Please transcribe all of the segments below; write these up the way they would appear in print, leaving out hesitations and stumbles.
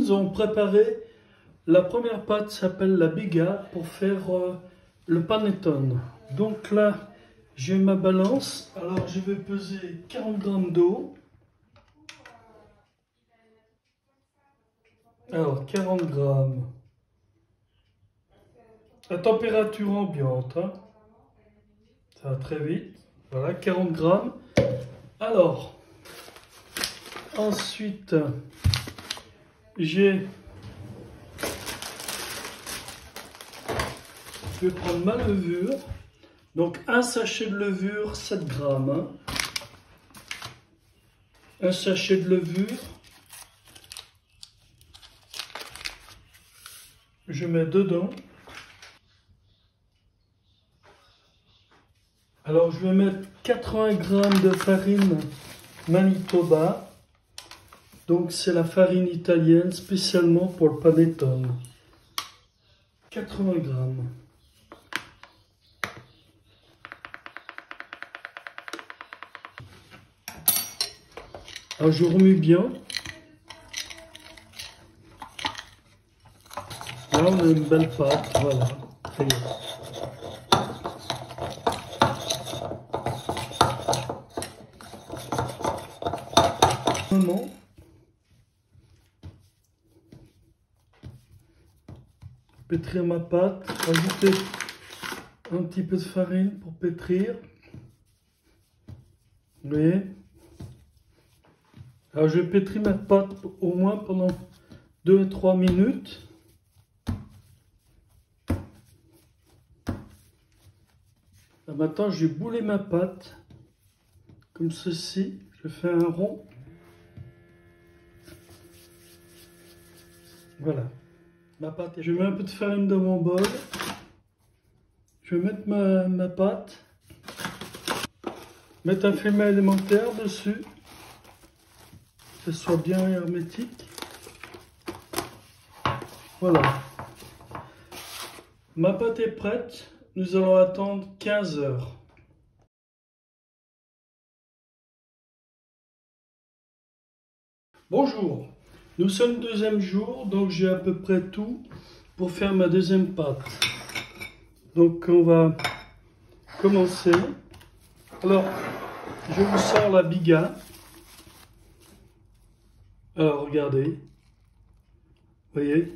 nous allons préparer la première pâte, s'appelle la biga, pour faire le panettone. Donc là, j'ai ma balance. Alors je vais peser 40 grammes d'eau. Alors 40 grammes. À température ambiante. Hein. Ça va très vite. Voilà, 40 grammes. Alors, ensuite, je vais prendre ma levure. Donc, un sachet de levure, 7 grammes. Hein. Un sachet de levure. Je mets dedans. Alors, je vais mettre 80 grammes de farine Manitoba. Donc, c'est la farine italienne spécialement pour le panettone. 80 grammes. Alors, je remue bien. Là, on a une belle pâte. Voilà. Très bien. Pétrir ma pâte, ajouter un petit peu de farine pour pétrir. Vous voyez? Alors je pétris ma pâte au moins pendant 2 à 3 minutes. Là, maintenant je vais bouler ma pâte comme ceci. Je fais un rond. Voilà. Ma pâte. Je mets un peu de farine dans mon bol. Je vais mettre ma pâte. Mettre un film alimentaire dessus. Que ce soit bien hermétique. Voilà. Ma pâte est prête. Nous allons attendre 15 heures. Bonjour. Nous sommes le deuxième jour, donc j'ai à peu près tout pour faire ma deuxième pâte. Donc on va commencer. Alors, je vous sors la biga. Alors, regardez. Vous voyez?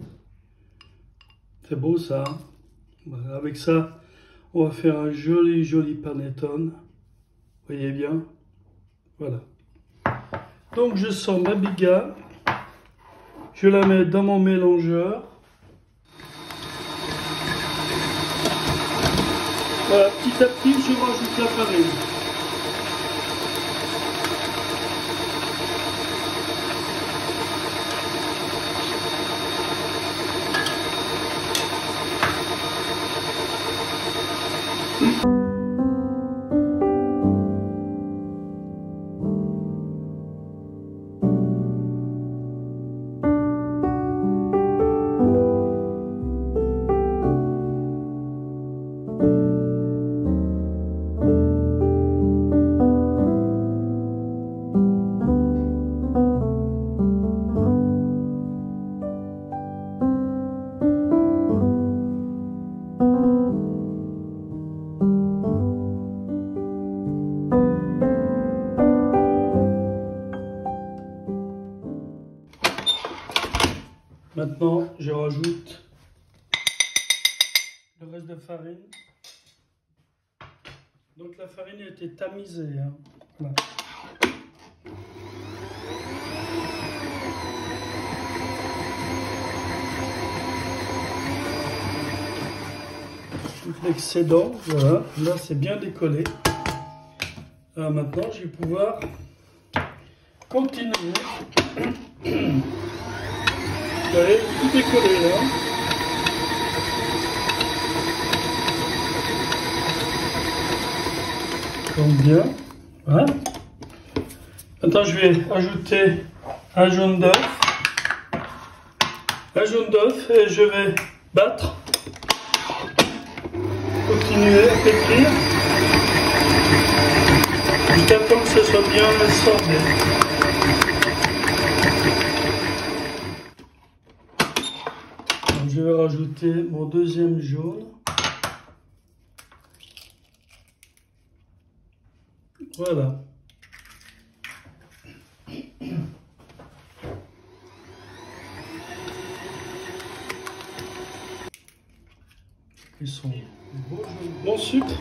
C'est beau ça. Hein? Voilà, avec ça, on va faire un joli panettone. Vous voyez bien? Voilà. Donc je sors ma biga. Je la mets dans mon mélangeur. Voilà, petit à petit, je rajoute la farine. Maintenant, je rajoute le reste de farine. Donc la farine a été tamisée. Hein. Voilà. Tout l'excédent, voilà. Là, c'est bien décollé. Alors maintenant, je vais pouvoir continuer. Vous voyez, tout décollé là. Donc bien. Voilà. Maintenant, je vais ajouter un jaune d'œuf. Un jaune d'œuf et je vais battre. Continuer à pétrir. Jusqu'à temps que ce soit bien assemblé. rajouter mon deuxième jaune. Voilà. Ils sont beaux jaunes. Mon sucre.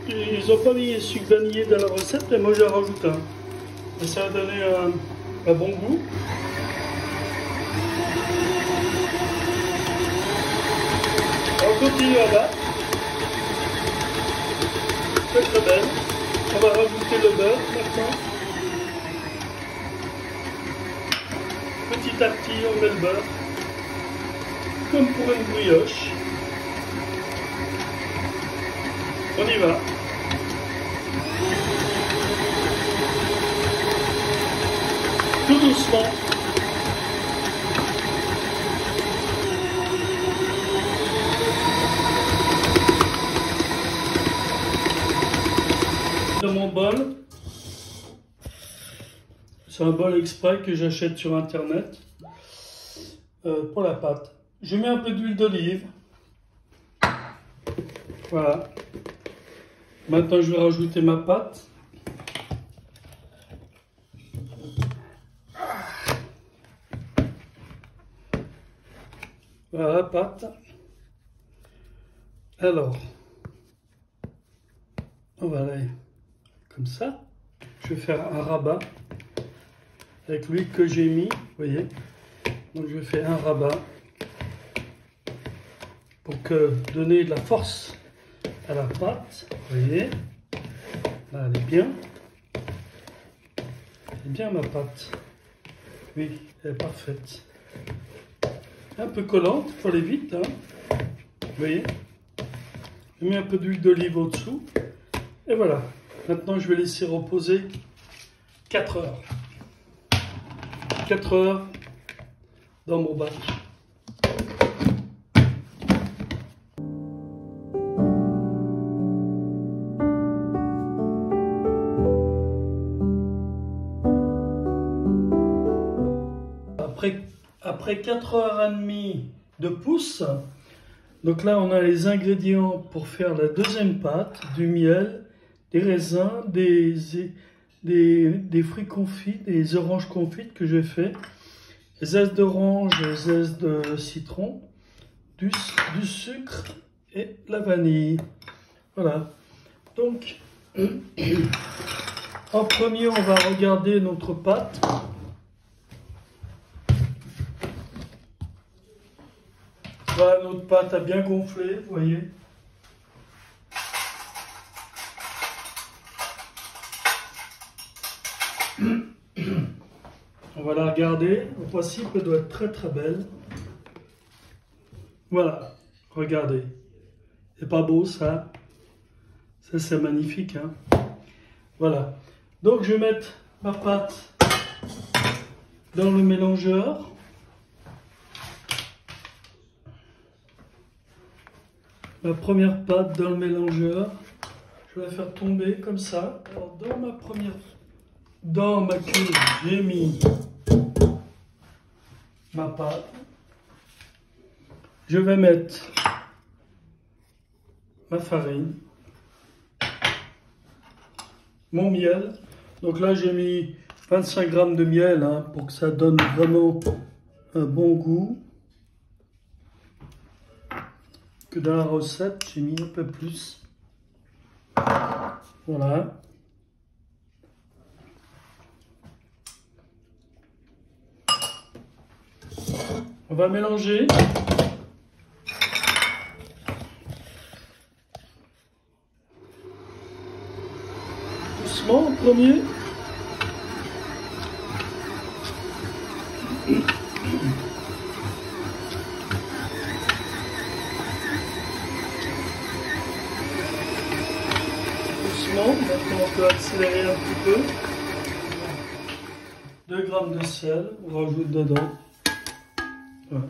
Ils n'ont pas mis sucre vanillé dans la recette, mais moi j'en rajoute un. Et ça va donner un bon goût. On continue à battre. C'est très belle. On va rajouter le beurre maintenant. Petit à petit, on met le beurre. Comme pour une brioche. On y va. Tout doucement. Dans mon bol, c'est un bol exprès que j'achète sur internet pour la pâte. Je mets un peu d'huile d'olive. Voilà. Maintenant, je vais rajouter ma pâte. Voilà la pâte. Alors, on va aller comme ça. Je vais faire un rabat avec l'huile que j'ai mis, vous voyez. Donc je fais un rabat pour donner de la force à la pâte, vous voyez. Là, elle est bien. Elle est bien ma pâte. Oui, elle est parfaite. Un peu collante, il faut aller vite, hein. Vous voyez. Je mets un peu d'huile d'olive au-dessous. Et voilà. Maintenant, je vais laisser reposer 4 heures. 4 heures dans mon bac. Après 4h30 de pousse, donc là on a les ingrédients pour faire la deuxième pâte, du miel, des raisins, des fruits confits, des oranges confites que j'ai fait, zeste d'orange, zeste de citron, du sucre et la vanille. Voilà. Donc, en premier, on va regarder notre pâte. Voilà, notre pâte a bien gonflé, vous voyez. On va la regarder. Au principe, elle doit être très très belle. Voilà, regardez. C'est pas beau ça? Ça c'est magnifique, hein? Voilà. Donc je vais mettre ma pâte dans le mélangeur. Ma première pâte dans le mélangeur. Je vais la faire tomber comme ça. Alors dans ma cuve, j'ai mis ma pâte. Je vais mettre ma farine, mon miel. Donc là, j'ai mis 25 grammes de miel, hein, pour que ça donne vraiment un bon goût. Que dans la recette, j'ai mis un peu plus. Voilà. On va mélanger. Doucement en premier. Maintenant on peut accélérer un petit peu. 2 grammes de sel, on rajoute dedans. Voilà.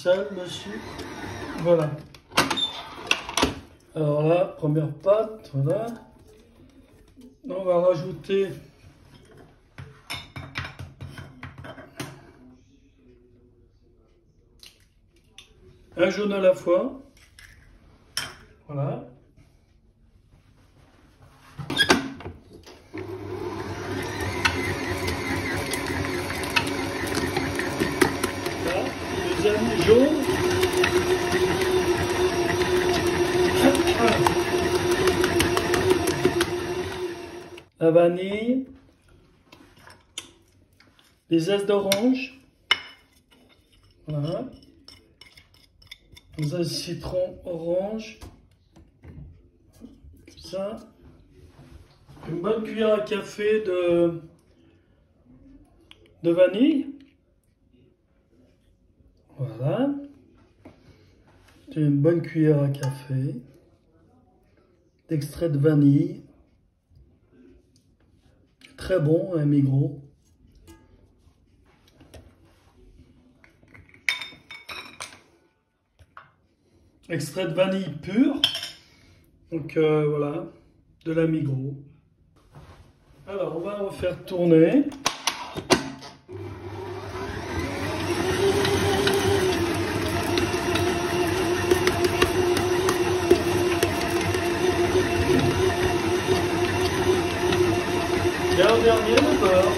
sel, le sucre. Voilà. Alors là, première pâte, voilà. On va rajouter un jaune à la fois. Voilà. Là, deuxième jaune. La vanille, les zestes d'orange, voilà, les zestes de citron orange, tout ça, une bonne cuillère à café de vanille, voilà, une bonne cuillère à café d'extrait de vanille. Très bon, un Migros. Extrait de vanille pur. Donc voilà, de la Migros. Alors on va refaire tourner. Et un dernier, le beurre.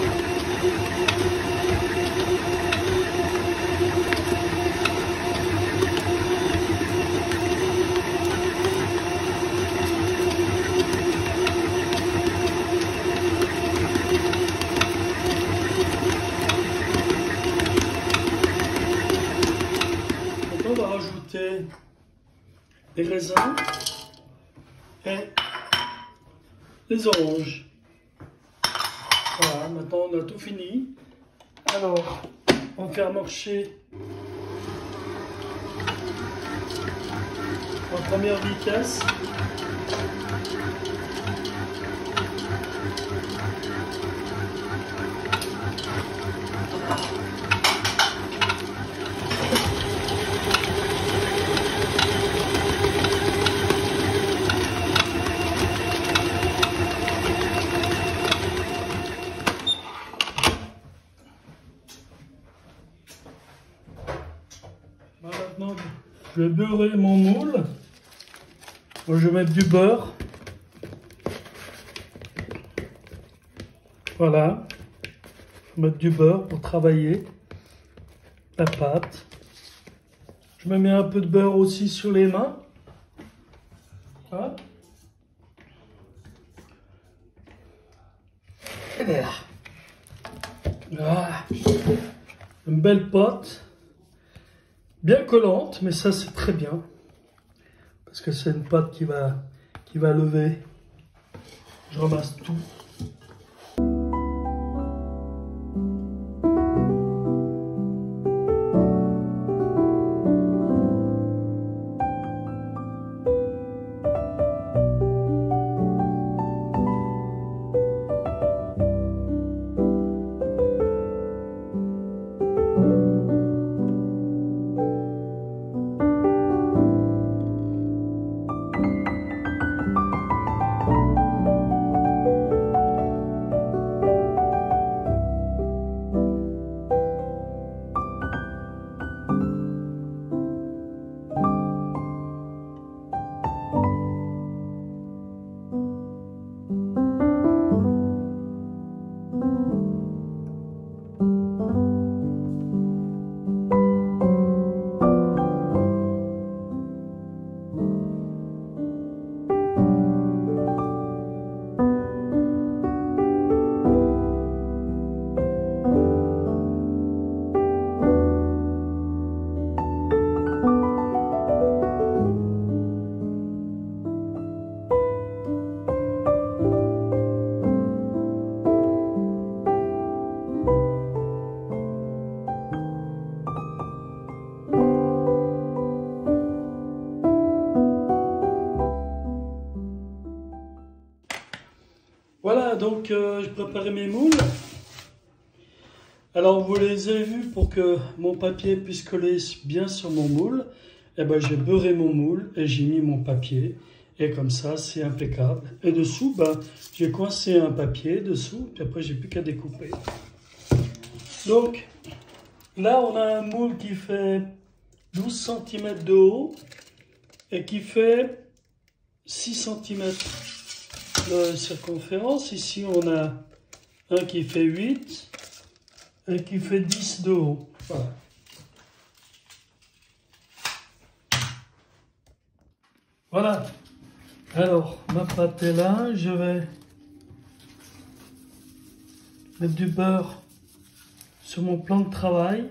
Maintenant, on va rajouter les raisins et les oranges. Voilà, maintenant on a tout fini. Alors, on va faire marcher en première vitesse. Maintenant, je vais beurrer mon moule. Je vais mettre du beurre. Voilà. Je vais mettre du beurre pour travailler la pâte. Je me mets un peu de beurre aussi sur les mains. Voilà. Ah, une belle pâte. Bien collante, mais ça c'est très bien. Parce que c'est une pâte qui va lever. Je ramasse tout. Voilà, donc j'ai préparé mes moules. Alors vous les avez vus, pour que mon papier puisse coller bien sur mon moule, eh ben, j'ai beurré mon moule et j'ai mis mon papier. Et comme ça, c'est impeccable. Et dessous, ben, j'ai coincé un papier dessous, puis après, j'ai plus qu'à découper. Donc, là, on a un moule qui fait 12 cm de haut et qui fait 6 cm de circonférence. Ici, on a un qui fait 8 et qui fait 10 de haut. Voilà. Voilà. Alors, ma pâte est là. Je vais mettre du beurre sur mon plan de travail.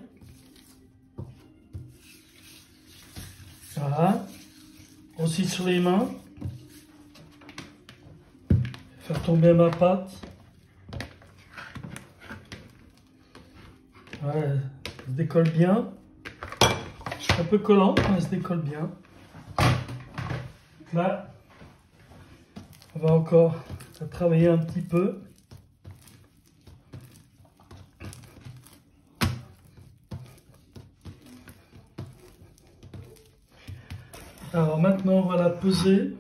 Voilà. Aussi sur les mains. Faire tomber ma pâte. Ouais, elle se décolle bien. Un peu collante, mais elle se décolle bien. Là, on va encore travailler un petit peu. Alors maintenant, on va la peser.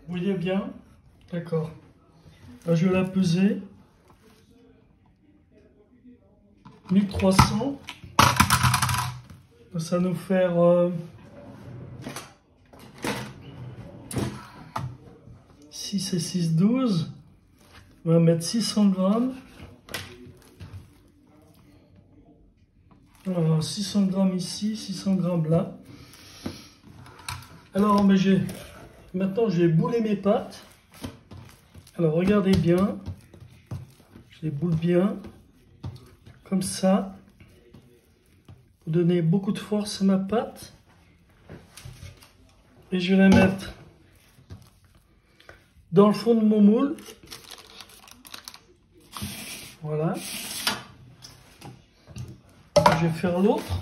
Vous voyez bien? D'accord. Je vais la peser. 1300. Ça va nous faire 6 et 6, 12. On va mettre 600 grammes. Alors 600 grammes ici, 600 grammes là. Alors maintenant je vais bouler mes pâtes. Alors regardez bien. Je les boule bien. Comme ça. Pour donner beaucoup de force à ma pâte. Et je vais la mettre dans le fond de mon moule. Voilà. Je vais faire l'autre.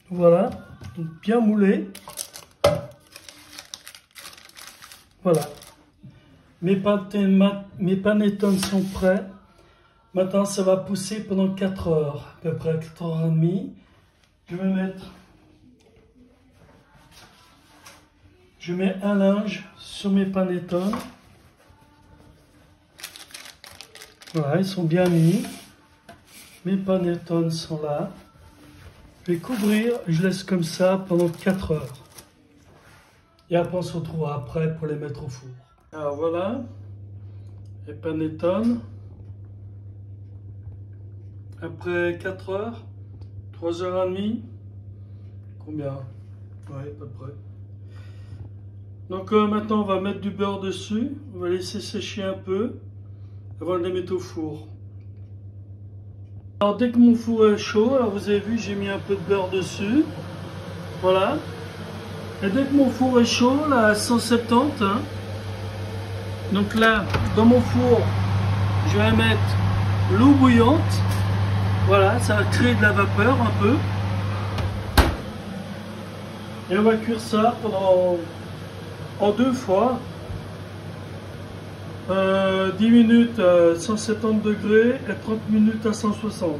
Voilà. Donc bien moulé. Voilà. Mes panettones sont prêts. Maintenant, ça va pousser pendant 4 heures, à peu près 4 heures et demie. Je mets un linge sur mes panettones. Voilà, ils sont bien mis. Mes panettones sont là. Je vais couvrir, je laisse comme ça pendant 4 heures. Et après, on se retrouvera après pour les mettre au four. Alors voilà, les panettones. Après 4 heures, 3 heures et demie. Combien? Oui, à peu près. Donc maintenant, on va mettre du beurre dessus. On va laisser sécher un peu avant de les mettre au four. Alors dès que mon four est chaud, alors vous avez vu, j'ai mis un peu de beurre dessus. Voilà. Et dès que mon four est chaud, là, à 170, hein, donc là, dans mon four, je vais mettre l'eau bouillante. Voilà, ça va créer de la vapeur un peu. Et on va cuire ça en 2 fois. 10 minutes à 170 degrés et 30 minutes à 160.